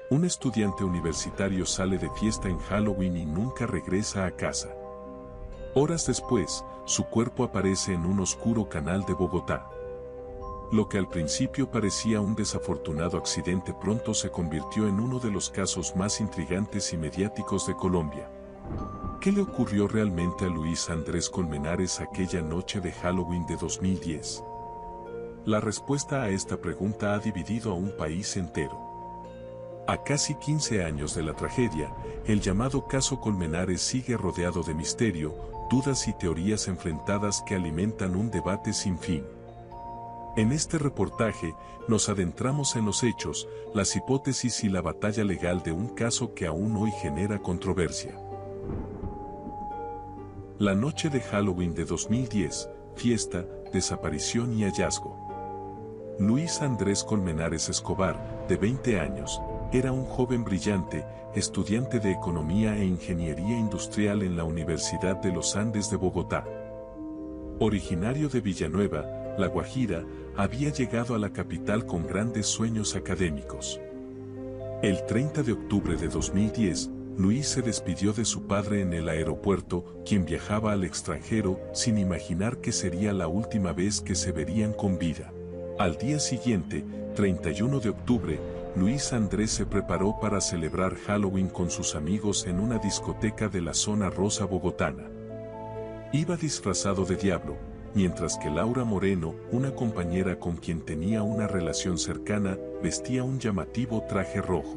Un estudiante universitario sale de fiesta en Halloween y nunca regresa a casa. Horas después, su cuerpo aparece en un oscuro canal de Bogotá. Lo que al principio parecía un desafortunado accidente pronto se convirtió en uno de los casos más intrigantes y mediáticos de Colombia. ¿Qué le ocurrió realmente a Luis Andrés Colmenares aquella noche de Halloween de 2010? La respuesta a esta pregunta ha dividido a un país entero. A casi 15 años de la tragedia, el llamado caso Colmenares sigue rodeado de misterio, dudas y teorías enfrentadas que alimentan un debate sin fin. En este reportaje, nos adentramos en los hechos, las hipótesis y la batalla legal de un caso que aún hoy genera controversia. La noche de Halloween de 2010, fiesta, desaparición y hallazgo. Luis Andrés Colmenares Escobar, de 20 años, era un joven brillante, estudiante de Economía e Ingeniería Industrial en la Universidad de los Andes de Bogotá. Originario de Villanueva, La Guajira, había llegado a la capital con grandes sueños académicos. El 30 de octubre de 2010, Luis se despidió de su padre en el aeropuerto, quien viajaba al extranjero, sin imaginar que sería la última vez que se verían con vida. Al día siguiente, 31 de octubre, Luis Andrés se preparó para celebrar Halloween con sus amigos en una discoteca de la zona rosa bogotana. Iba disfrazado de diablo, mientras que Laura Moreno, una compañera con quien tenía una relación cercana, vestía un llamativo traje rojo.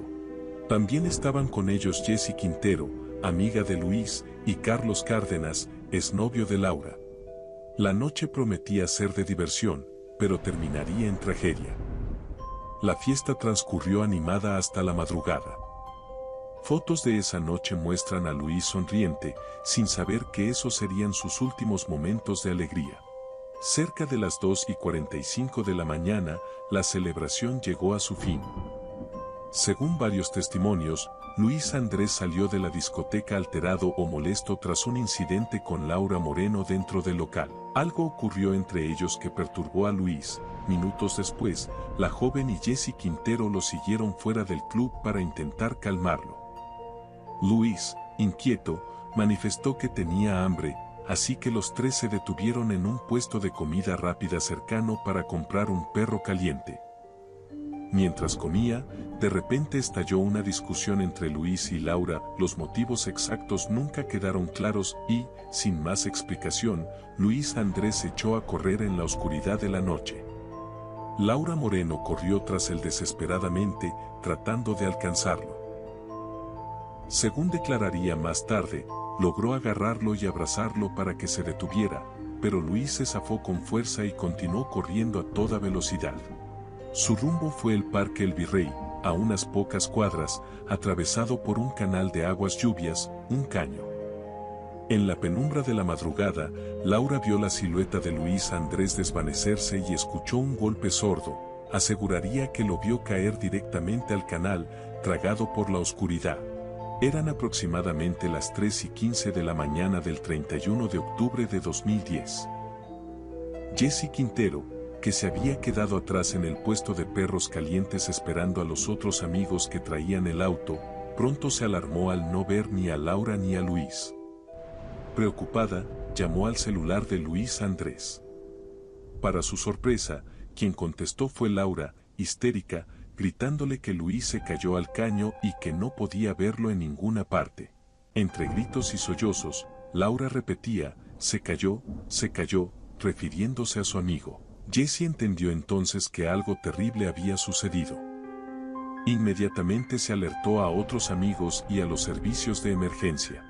También estaban con ellos Jessie Quintero, amiga de Luis, y Carlos Cárdenas, exnovio de Laura. La noche prometía ser de diversión, pero terminaría en tragedia. La fiesta transcurrió animada hasta la madrugada. Fotos de esa noche muestran a Luis sonriente, sin saber que esos serían sus últimos momentos de alegría. Cerca de las 2:45 de la mañana, la celebración llegó a su fin. Según varios testimonios, Luis Andrés salió de la discoteca alterado o molesto tras un incidente con Laura Moreno dentro del local. Algo ocurrió entre ellos que perturbó a Luis. Minutos después, la joven y Jessie Quintero lo siguieron fuera del club para intentar calmarlo. Luis, inquieto, manifestó que tenía hambre, así que los tres se detuvieron en un puesto de comida rápida cercano para comprar un perro caliente. Mientras comía, de repente estalló una discusión entre Luis y Laura, los motivos exactos nunca quedaron claros y, sin más explicación, Luis Andrés se echó a correr en la oscuridad de la noche. Laura Moreno corrió tras él desesperadamente, tratando de alcanzarlo. Según declararía más tarde, logró agarrarlo y abrazarlo para que se detuviera, pero Luis se zafó con fuerza y continuó corriendo a toda velocidad. Su rumbo fue el Parque El Virrey, a unas pocas cuadras, atravesado por un canal de aguas lluvias, un caño. En la penumbra de la madrugada, Laura vio la silueta de Luis Andrés desvanecerse y escuchó un golpe sordo. Aseguraría que lo vio caer directamente al canal, tragado por la oscuridad. Eran aproximadamente las 3:15 de la mañana del 31 de octubre de 2010. Jessie Quintero, que se había quedado atrás en el puesto de perros calientes esperando a los otros amigos que traían el auto, pronto se alarmó al no ver ni a Laura ni a Luis. Preocupada, llamó al celular de Luis Andrés. Para su sorpresa, quien contestó fue Laura, histérica, gritándole que Luis se cayó al caño y que no podía verlo en ninguna parte. Entre gritos y sollozos, Laura repetía, se cayó, refiriéndose a su amigo. Jessie entendió entonces que algo terrible había sucedido. Inmediatamente se alertó a otros amigos y a los servicios de emergencia.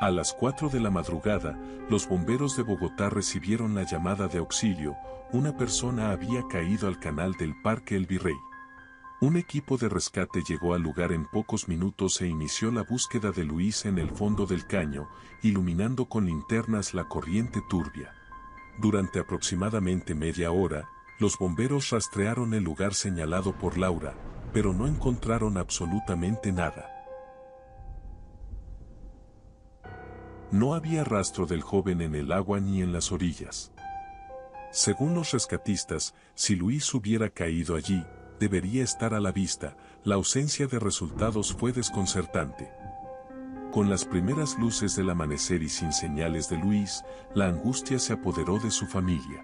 A las 4 de la madrugada, los bomberos de Bogotá recibieron la llamada de auxilio. Una persona había caído al canal del Parque El Virrey. Un equipo de rescate llegó al lugar en pocos minutos e inició la búsqueda de Luis en el fondo del caño, iluminando con linternas la corriente turbia. Durante aproximadamente media hora, los bomberos rastrearon el lugar señalado por Laura, pero no encontraron absolutamente nada. No había rastro del joven en el agua ni en las orillas. Según los rescatistas, si Luis hubiera caído allí, debería estar a la vista. La ausencia de resultados fue desconcertante. Con las primeras luces del amanecer y sin señales de Luis, la angustia se apoderó de su familia.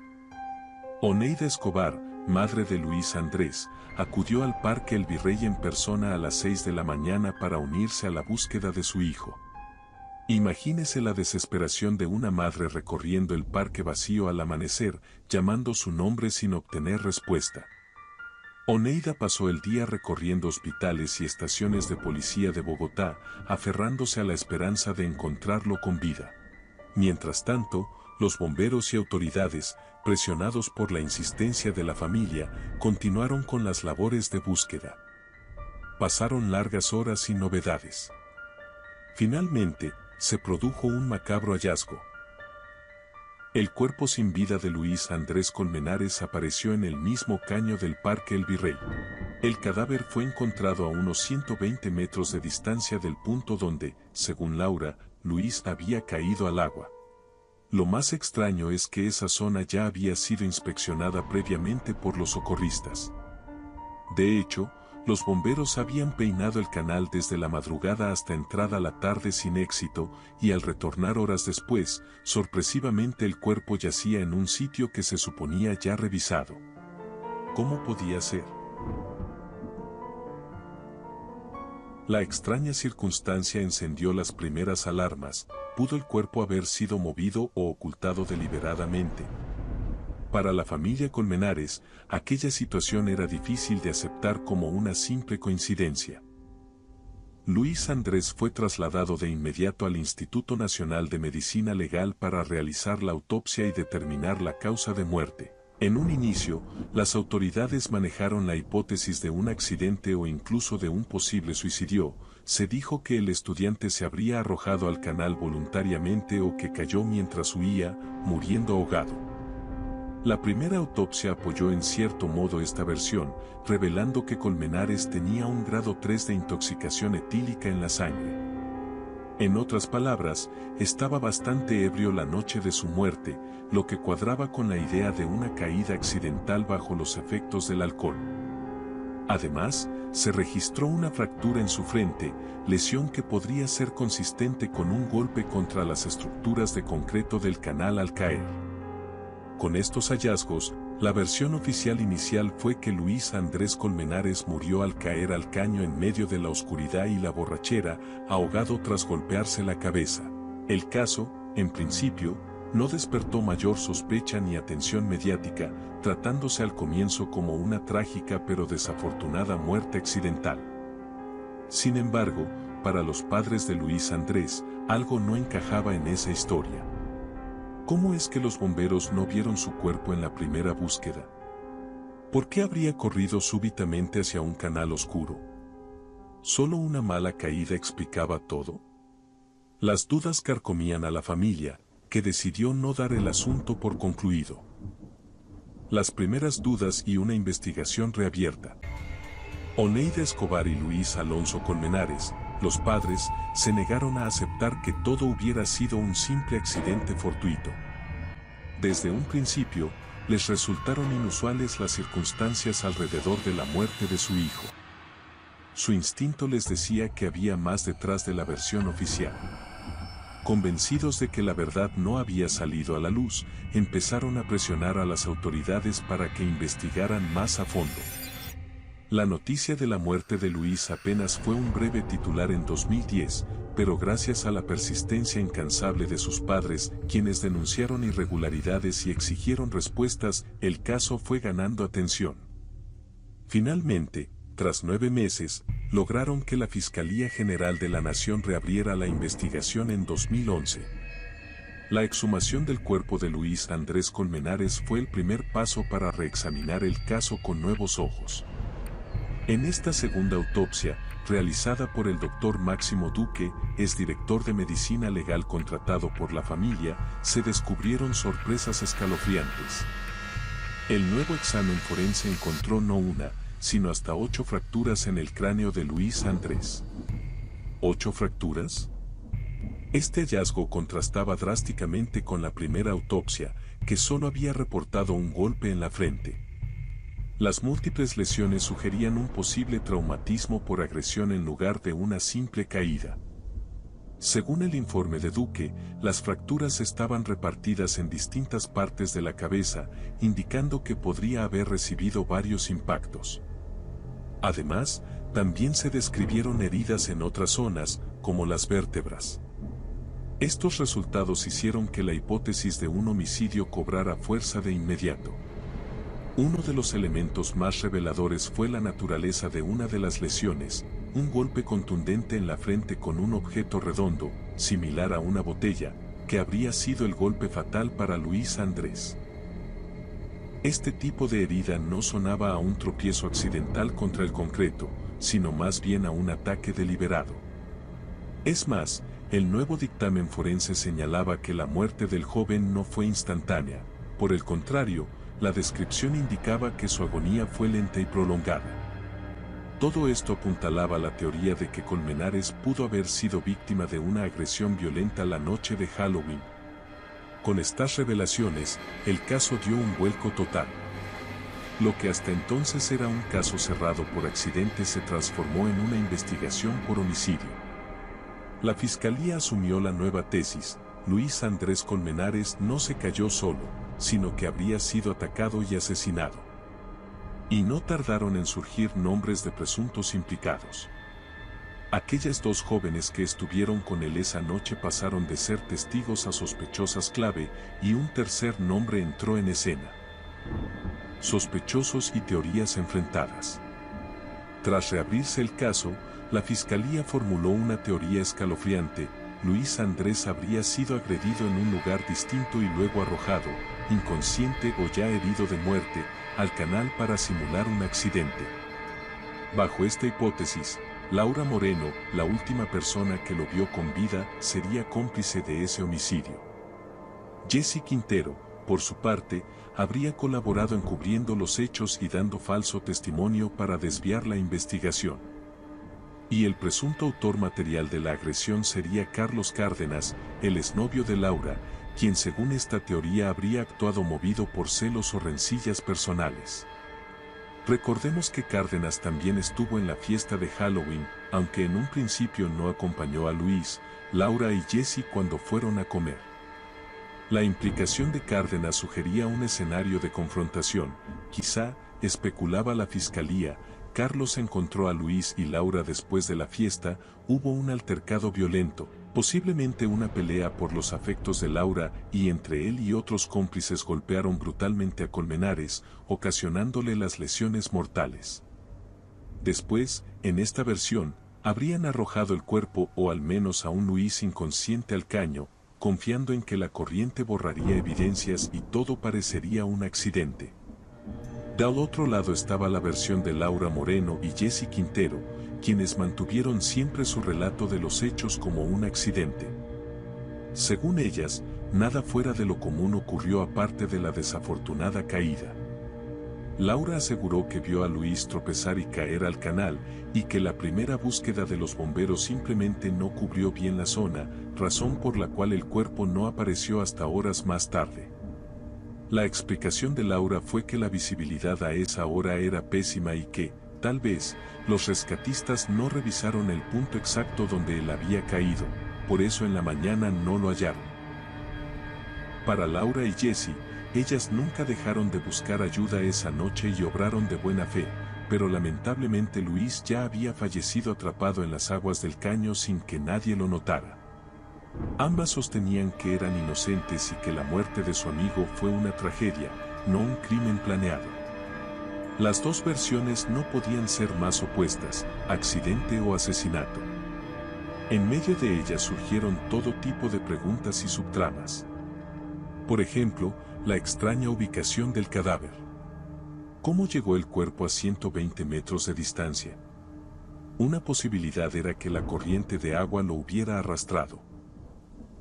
Oneida Escobar, madre de Luis Andrés, acudió al Parque El Virrey en persona a las 6 de la mañana para unirse a la búsqueda de su hijo. Imagínese la desesperación de una madre recorriendo el parque vacío al amanecer, llamando su nombre sin obtener respuesta. Oneida pasó el día recorriendo hospitales y estaciones de policía de Bogotá, aferrándose a la esperanza de encontrarlo con vida. Mientras tanto, los bomberos y autoridades, presionados por la insistencia de la familia, continuaron con las labores de búsqueda. Pasaron largas horas sin novedades. Finalmente, se produjo un macabro hallazgo. El cuerpo sin vida de Luis Andrés Colmenares apareció en el mismo caño del Parque El Virrey. El cadáver fue encontrado a unos 120 metros de distancia del punto donde, según Laura, Luis había caído al agua. Lo más extraño es que esa zona ya había sido inspeccionada previamente por los socorristas. De hecho, los bomberos habían peinado el canal desde la madrugada hasta entrada la tarde sin éxito, y al retornar horas después, sorpresivamente el cuerpo yacía en un sitio que se suponía ya revisado. ¿Cómo podía ser? La extraña circunstancia encendió las primeras alarmas. ¿Pudo el cuerpo haber sido movido o ocultado deliberadamente? Para la familia Colmenares, aquella situación era difícil de aceptar como una simple coincidencia. Luis Andrés fue trasladado de inmediato al Instituto Nacional de Medicina Legal para realizar la autopsia y determinar la causa de muerte. En un inicio, las autoridades manejaron la hipótesis de un accidente o incluso de un posible suicidio. Se dijo que el estudiante se habría arrojado al canal voluntariamente o que cayó mientras huía, muriendo ahogado. La primera autopsia apoyó en cierto modo esta versión, revelando que Colmenares tenía un grado 3 de intoxicación etílica en la sangre. En otras palabras, estaba bastante ebrio la noche de su muerte, lo que cuadraba con la idea de una caída accidental bajo los efectos del alcohol. Además, se registró una fractura en su frente, lesión que podría ser consistente con un golpe contra las estructuras de concreto del canal al caer. Con estos hallazgos, la versión oficial inicial fue que Luis Andrés Colmenares murió al caer al caño en medio de la oscuridad y la borrachera, ahogado tras golpearse la cabeza. El caso, en principio, no despertó mayor sospecha ni atención mediática, tratándose al comienzo como una trágica pero desafortunada muerte accidental. Sin embargo, para los padres de Luis Andrés, algo no encajaba en esa historia. ¿Cómo es que los bomberos no vieron su cuerpo en la primera búsqueda? ¿Por qué habría corrido súbitamente hacia un canal oscuro? ¿Solo una mala caída explicaba todo? Las dudas carcomían a la familia, que decidió no dar el asunto por concluido. Las primeras dudas y una investigación reabierta. Oneida Escobar y Luis Alonso Colmenares, los padres, se negaron a aceptar que todo hubiera sido un simple accidente fortuito. Desde un principio, les resultaron inusuales las circunstancias alrededor de la muerte de su hijo. Su instinto les decía que había más detrás de la versión oficial. Convencidos de que la verdad no había salido a la luz, empezaron a presionar a las autoridades para que investigaran más a fondo. La noticia de la muerte de Luis apenas fue un breve titular en 2010, pero gracias a la persistencia incansable de sus padres, quienes denunciaron irregularidades y exigieron respuestas, el caso fue ganando atención. Finalmente, tras 9 meses, lograron que la Fiscalía General de la Nación reabriera la investigación en 2011. La exhumación del cuerpo de Luis Andrés Colmenares fue el primer paso para reexaminar el caso con nuevos ojos. En esta segunda autopsia, realizada por el Dr. Máximo Duque, exdirector de Medicina Legal contratado por la familia, se descubrieron sorpresas escalofriantes. El nuevo examen forense encontró no una, sino hasta 8 fracturas en el cráneo de Luis Andrés. ¿8 fracturas? Este hallazgo contrastaba drásticamente con la primera autopsia, que solo había reportado un golpe en la frente. Las múltiples lesiones sugerían un posible traumatismo por agresión en lugar de una simple caída. Según el informe de Duque, las fracturas estaban repartidas en distintas partes de la cabeza, indicando que podría haber recibido varios impactos. Además, también se describieron heridas en otras zonas, como las vértebras. Estos resultados hicieron que la hipótesis de un homicidio cobrara fuerza de inmediato. Uno de los elementos más reveladores fue la naturaleza de una de las lesiones, un golpe contundente en la frente con un objeto redondo, similar a una botella, que habría sido el golpe fatal para Luis Andrés. Este tipo de herida no sonaba a un tropiezo accidental contra el concreto, sino más bien a un ataque deliberado. Es más, el nuevo dictamen forense señalaba que la muerte del joven no fue instantánea, por el contrario, la descripción indicaba que su agonía fue lenta y prolongada. Todo esto apuntalaba la teoría de que Colmenares pudo haber sido víctima de una agresión violenta la noche de Halloween. Con estas revelaciones, el caso dio un vuelco total. Lo que hasta entonces era un caso cerrado por accidente se transformó en una investigación por homicidio. La fiscalía asumió la nueva tesis: Luis Andrés Colmenares no se cayó solo, sino que habría sido atacado y asesinado. Y no tardaron en surgir nombres de presuntos implicados. Aquellas dos jóvenes que estuvieron con él esa noche pasaron de ser testigos a sospechosas clave, y un tercer nombre entró en escena. Sospechosos y teorías enfrentadas. Tras reabrirse el caso, la fiscalía formuló una teoría escalofriante: Luis Andrés habría sido agredido en un lugar distinto y luego arrojado, inconsciente o ya herido de muerte, al canal para simular un accidente. Bajo esta hipótesis, Laura Moreno, la última persona que lo vio con vida, sería cómplice de ese homicidio. Jesse Quintero, por su parte, habría colaborado encubriendo los hechos y dando falso testimonio para desviar la investigación. Y el presunto autor material de la agresión sería Carlos Cárdenas, el exnovio de Laura, quien según esta teoría habría actuado movido por celos o rencillas personales. Recordemos que Cárdenas también estuvo en la fiesta de Halloween, aunque en un principio no acompañó a Luis, Laura y Jesse cuando fueron a comer. La implicación de Cárdenas sugería un escenario de confrontación, quizá, especulaba la fiscalía. Carlos encontró a Luis y Laura después de la fiesta, hubo un altercado violento, posiblemente una pelea por los afectos de Laura, y entre él y otros cómplices golpearon brutalmente a Colmenares, ocasionándole las lesiones mortales. Después, en esta versión, habrían arrojado el cuerpo o al menos a un Luis inconsciente al caño, confiando en que la corriente borraría evidencias y todo parecería un accidente. Del otro lado estaba la versión de Laura Moreno y Jesse Quintero, quienes mantuvieron siempre su relato de los hechos como un accidente. Según ellas, nada fuera de lo común ocurrió aparte de la desafortunada caída. Laura aseguró que vio a Luis tropezar y caer al canal, y que la primera búsqueda de los bomberos simplemente no cubrió bien la zona, razón por la cual el cuerpo no apareció hasta horas más tarde. La explicación de Laura fue que la visibilidad a esa hora era pésima y que, tal vez, los rescatistas no revisaron el punto exacto donde él había caído, por eso en la mañana no lo hallaron. Para Laura y Jesse, ellas nunca dejaron de buscar ayuda esa noche y obraron de buena fe, pero lamentablemente Luis ya había fallecido atrapado en las aguas del caño sin que nadie lo notara. Ambas sostenían que eran inocentes y que la muerte de su amigo fue una tragedia, no un crimen planeado. Las dos versiones no podían ser más opuestas, accidente o asesinato. En medio de ellas surgieron todo tipo de preguntas y subtramas. Por ejemplo, la extraña ubicación del cadáver. ¿Cómo llegó el cuerpo a 120 metros de distancia? Una posibilidad era que la corriente de agua lo hubiera arrastrado.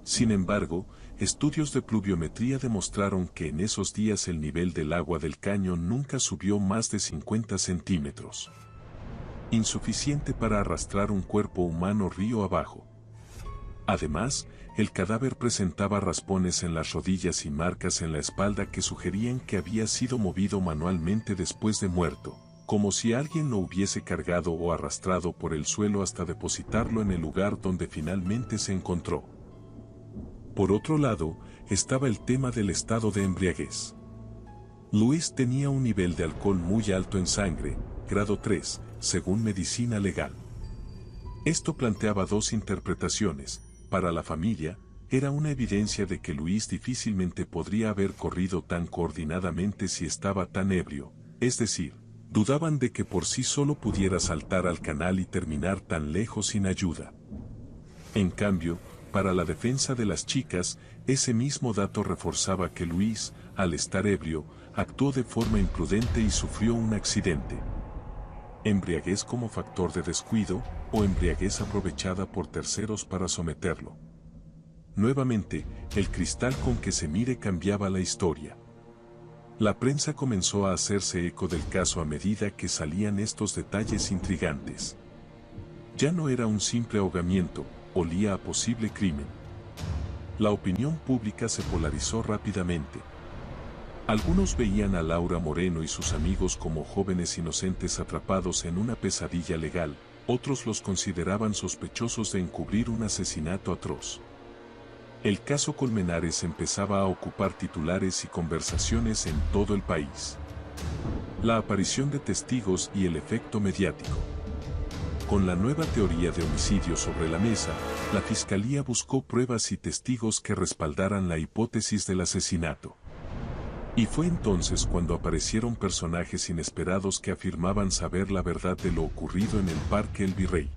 Sin embargo, estudios de pluviometría demostraron que en esos días el nivel del agua del caño nunca subió más de 50 centímetros. Insuficiente para arrastrar un cuerpo humano río abajo. Además, el cadáver presentaba raspones en las rodillas y marcas en la espalda que sugerían que había sido movido manualmente después de muerto, como si alguien lo hubiese cargado o arrastrado por el suelo hasta depositarlo en el lugar donde finalmente se encontró. Por otro lado, estaba el tema del estado de embriaguez. Luis tenía un nivel de alcohol muy alto en sangre, grado 3, según medicina legal. Esto planteaba dos interpretaciones. Para la familia, era una evidencia de que Luis difícilmente podría haber corrido tan coordinadamente si estaba tan ebrio, es decir, dudaban de que por sí solo pudiera saltar al canal y terminar tan lejos sin ayuda. En cambio, para la defensa de las chicas, ese mismo dato reforzaba que Luis, al estar ebrio, actuó de forma imprudente y sufrió un accidente. Embriaguez como factor de descuido, o embriaguez aprovechada por terceros para someterlo. Nuevamente, el cristal con que se mire cambiaba la historia. La prensa comenzó a hacerse eco del caso a medida que salían estos detalles intrigantes. Ya no era un simple ahogamiento, olía a posible crimen. La opinión pública se polarizó rápidamente. Algunos veían a Laura Moreno y sus amigos como jóvenes inocentes atrapados en una pesadilla legal, otros los consideraban sospechosos de encubrir un asesinato atroz. El caso Colmenares empezaba a ocupar titulares y conversaciones en todo el país. La aparición de testigos y el efecto mediático. Con la nueva teoría de homicidio sobre la mesa, la fiscalía buscó pruebas y testigos que respaldaran la hipótesis del asesinato. Y fue entonces cuando aparecieron personajes inesperados que afirmaban saber la verdad de lo ocurrido en el Parque El Virrey.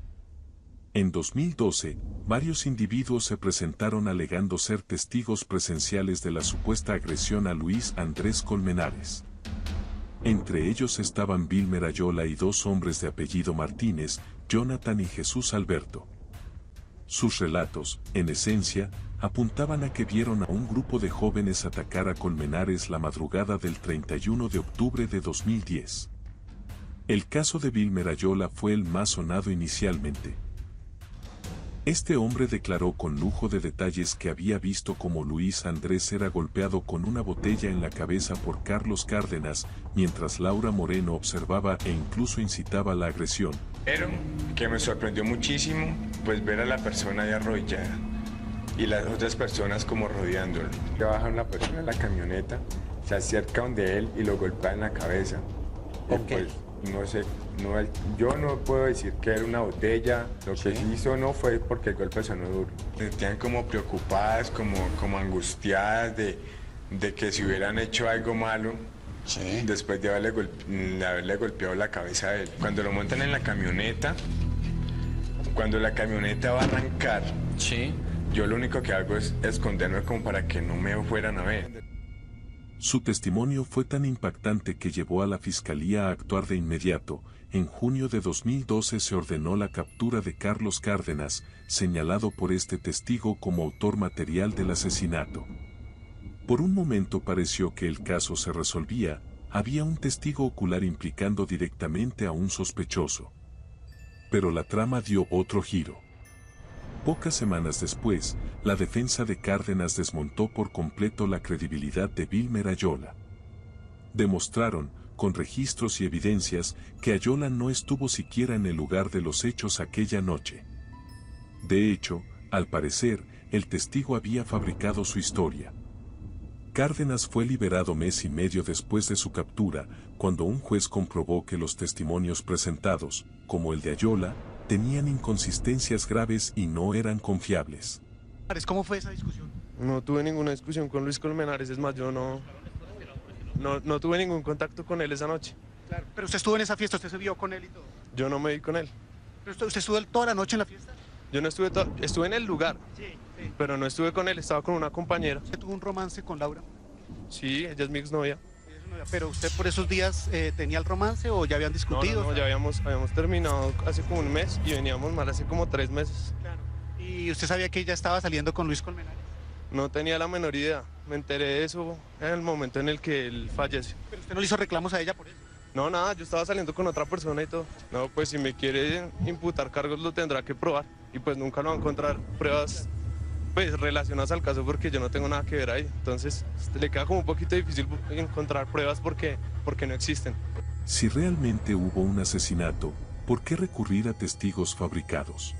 En 2012, varios individuos se presentaron alegando ser testigos presenciales de la supuesta agresión a Luis Andrés Colmenares. Entre ellos estaban Vilmer Ayola y dos hombres de apellido Martínez, Jonathan y Jesús Alberto. Sus relatos, en esencia, apuntaban a que vieron a un grupo de jóvenes atacar a Colmenares la madrugada del 31 de octubre de 2010. El caso de Vilmer Ayola fue el más sonado inicialmente. Este hombre declaró con lujo de detalles que había visto cómo Luis Andrés era golpeado con una botella en la cabeza por Carlos Cárdenas, mientras Laura Moreno observaba e incluso incitaba la agresión. Pero que me sorprendió muchísimo, pues ver a la persona ahí arrodillada y las otras personas como rodeándolo. Que baja una persona en la camioneta, se acerca donde él y lo golpea en la cabeza. Okay. Pues, no sé, yo no puedo decir que era una botella, lo que sí hizo no fue porque el golpe sonó duro. Estaban como preocupadas, como angustiadas de que si hubieran hecho algo malo, Sí. después de haberle golpeado la cabeza a él. Cuando lo montan en la camioneta, cuando la camioneta va a arrancar, Sí. yo lo único que hago es esconderme como para que no me fueran a ver. Su testimonio fue tan impactante que llevó a la fiscalía a actuar de inmediato. En junio de 2012 se ordenó la captura de Carlos Cárdenas, señalado por este testigo como autor material del asesinato. Por un momento pareció que el caso se resolvía, había un testigo ocular implicando directamente a un sospechoso. Pero la trama dio otro giro. Pocas semanas después, la defensa de Cárdenas desmontó por completo la credibilidad de Vilmer Ayola. Demostraron, con registros y evidencias, que Ayola no estuvo siquiera en el lugar de los hechos aquella noche. De hecho, al parecer, el testigo había fabricado su historia. Cárdenas fue liberado mes y medio después de su captura, cuando un juez comprobó que los testimonios presentados, como el de Ayola, tenían inconsistencias graves y no eran confiables. ¿Cómo fue esa discusión? No tuve ninguna discusión con Luis Colmenares, es más, yo no tuve ningún contacto con él esa noche. Claro. Pero usted estuvo en esa fiesta, usted se vio con él y todo. Yo no me vi con él. ¿Pero usted estuvo toda la noche en la fiesta? Yo no estuve en el lugar, Sí. pero no estuve con él, estaba con una compañera. ¿Usted tuvo un romance con Laura? Sí, ella es mi exnovia. ¿Pero usted por esos días tenía el romance o ya habían discutido? No, ya habíamos terminado hace como un mes y veníamos mal hace como 3 meses. Claro. ¿Y usted sabía que ella estaba saliendo con Luis Colmenares? No tenía la menor idea, me enteré de eso en el momento en el que él falleció. ¿Pero usted no le hizo reclamos a ella por eso? No, nada, yo estaba saliendo con otra persona y todo. No, pues si me quiere imputar cargos lo tendrá que probar y pues nunca lo va a encontrar pruebas pues relacionadas al caso porque yo no tengo nada que ver ahí. Entonces le queda como un poquito difícil encontrar pruebas porque no existen. Si realmente hubo un asesinato, ¿por qué recurrir a testigos fabricados?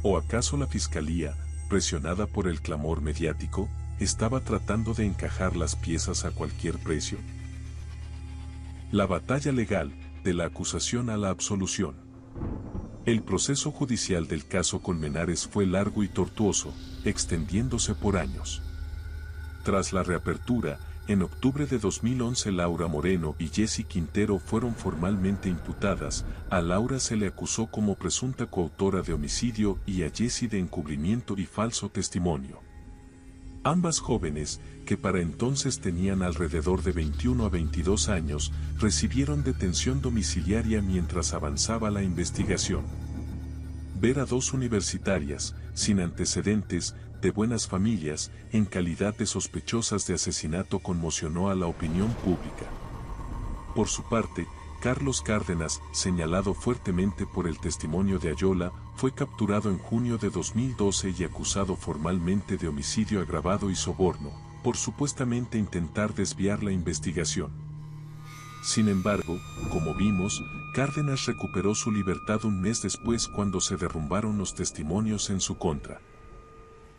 ¿O acaso la fiscalía, presionada por el clamor mediático, estaba tratando de encajar las piezas a cualquier precio? La batalla legal, de la acusación a la absolución. El proceso judicial del caso Colmenares fue largo y tortuoso, extendiéndose por años. Tras la reapertura, en octubre de 2011 Laura Moreno y Jessie Quintero fueron formalmente imputadas. A Laura se le acusó como presunta coautora de homicidio y a Jessie de encubrimiento y falso testimonio. Ambas jóvenes, que para entonces tenían alrededor de 21 a 22 años, recibieron detención domiciliaria mientras avanzaba la investigación. Ver a dos universitarias, sin antecedentes, de buenas familias, en calidad de sospechosas de asesinato conmocionó a la opinión pública. Por su parte, Carlos Cárdenas, señalado fuertemente por el testimonio de Ayola, fue capturado en junio de 2012 y acusado formalmente de homicidio agravado y soborno, por supuestamente intentar desviar la investigación. Sin embargo, como vimos, Cárdenas recuperó su libertad un mes después cuando se derrumbaron los testimonios en su contra.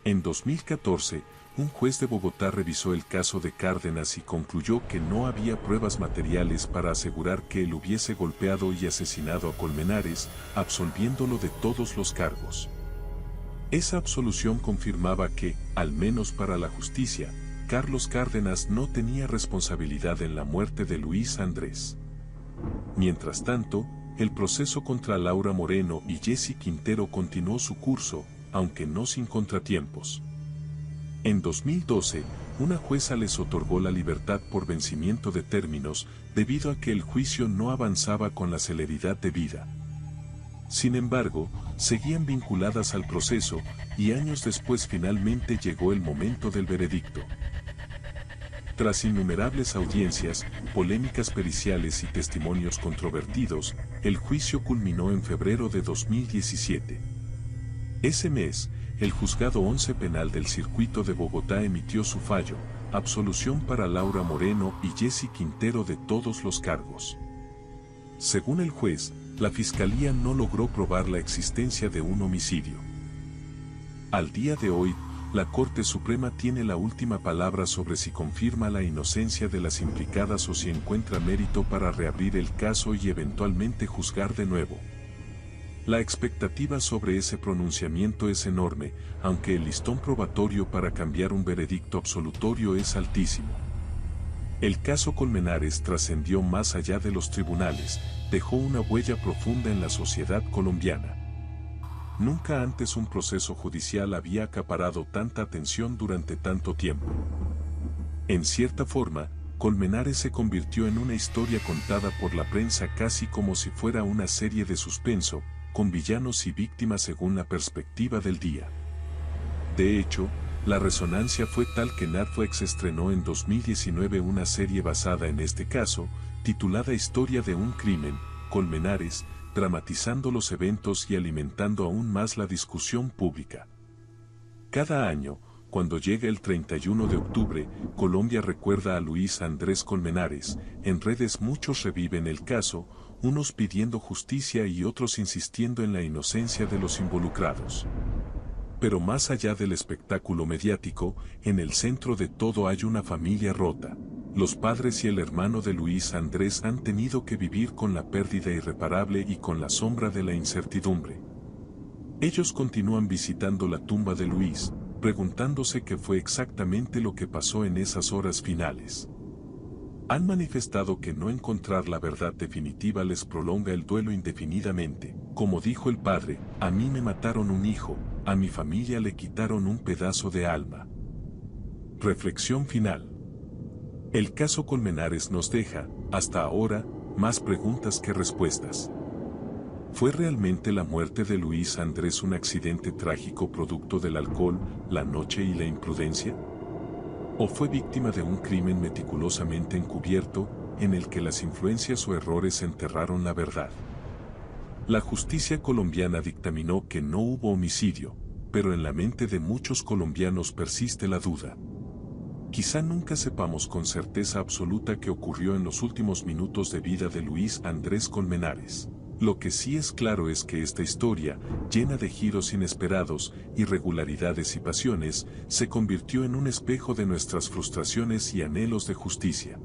En 2014, un juez de Bogotá revisó el caso de Cárdenas y concluyó que no había pruebas materiales para asegurar que él hubiese golpeado y asesinado a Colmenares, absolviéndolo de todos los cargos. Esa absolución confirmaba que, al menos para la justicia, Carlos Cárdenas no tenía responsabilidad en la muerte de Luis Andrés. Mientras tanto, el proceso contra Laura Moreno y Jessie Quintero continuó su curso, aunque no sin contratiempos. En 2012, una jueza les otorgó la libertad por vencimiento de términos, debido a que el juicio no avanzaba con la celeridad debida. Sin embargo, seguían vinculadas al proceso, y años después finalmente llegó el momento del veredicto. Tras innumerables audiencias, polémicas periciales y testimonios controvertidos, el juicio culminó en febrero de 2017. Ese mes, el Juzgado 11 Penal del Circuito de Bogotá emitió su fallo, absolución para Laura Moreno y Jessie Quintero de todos los cargos. Según el juez, la Fiscalía no logró probar la existencia de un homicidio. Al día de hoy, la Corte Suprema tiene la última palabra sobre si confirma la inocencia de las implicadas o si encuentra mérito para reabrir el caso y eventualmente juzgar de nuevo. La expectativa sobre ese pronunciamiento es enorme, aunque el listón probatorio para cambiar un veredicto absolutorio es altísimo. El caso Colmenares trascendió más allá de los tribunales, dejó una huella profunda en la sociedad colombiana. Nunca antes un proceso judicial había acaparado tanta atención durante tanto tiempo. En cierta forma, Colmenares se convirtió en una historia contada por la prensa casi como si fuera una serie de suspenso, con villanos y víctimas según la perspectiva del día. De hecho, la resonancia fue tal que Netflix estrenó en 2019 una serie basada en este caso, titulada Historia de un crimen, Colmenares, dramatizando los eventos y alimentando aún más la discusión pública. Cada año, cuando llega el 31 de octubre, Colombia recuerda a Luis Andrés Colmenares. En redes muchos reviven el caso, unos pidiendo justicia y otros insistiendo en la inocencia de los involucrados. Pero más allá del espectáculo mediático, en el centro de todo hay una familia rota. Los padres y el hermano de Luis Andrés han tenido que vivir con la pérdida irreparable y con la sombra de la incertidumbre. Ellos continúan visitando la tumba de Luis, preguntándose qué fue exactamente lo que pasó en esas horas finales. Han manifestado que no encontrar la verdad definitiva les prolonga el duelo indefinidamente. Como dijo el padre, a mí me mataron un hijo, a mi familia le quitaron un pedazo de alma. Reflexión final. El caso Colmenares nos deja, hasta ahora, más preguntas que respuestas. ¿Fue realmente la muerte de Luis Andrés un accidente trágico producto del alcohol, la noche y la imprudencia? ¿O fue víctima de un crimen meticulosamente encubierto, en el que las influencias o errores enterraron la verdad? La justicia colombiana dictaminó que no hubo homicidio, pero en la mente de muchos colombianos persiste la duda. Quizá nunca sepamos con certeza absoluta qué ocurrió en los últimos minutos de vida de Luis Andrés Colmenares. Lo que sí es claro es que esta historia, llena de giros inesperados, irregularidades y pasiones, se convirtió en un espejo de nuestras frustraciones y anhelos de justicia.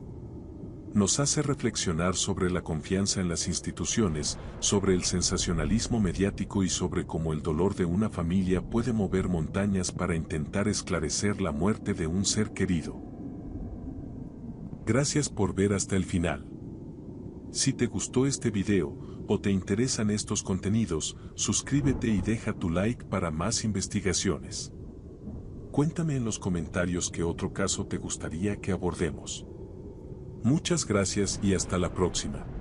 Nos hace reflexionar sobre la confianza en las instituciones, sobre el sensacionalismo mediático y sobre cómo el dolor de una familia puede mover montañas para intentar esclarecer la muerte de un ser querido. Gracias por ver hasta el final. Si te gustó este video, o te interesan estos contenidos, suscríbete y deja tu like para más investigaciones. Cuéntame en los comentarios qué otro caso te gustaría que abordemos. Muchas gracias y hasta la próxima.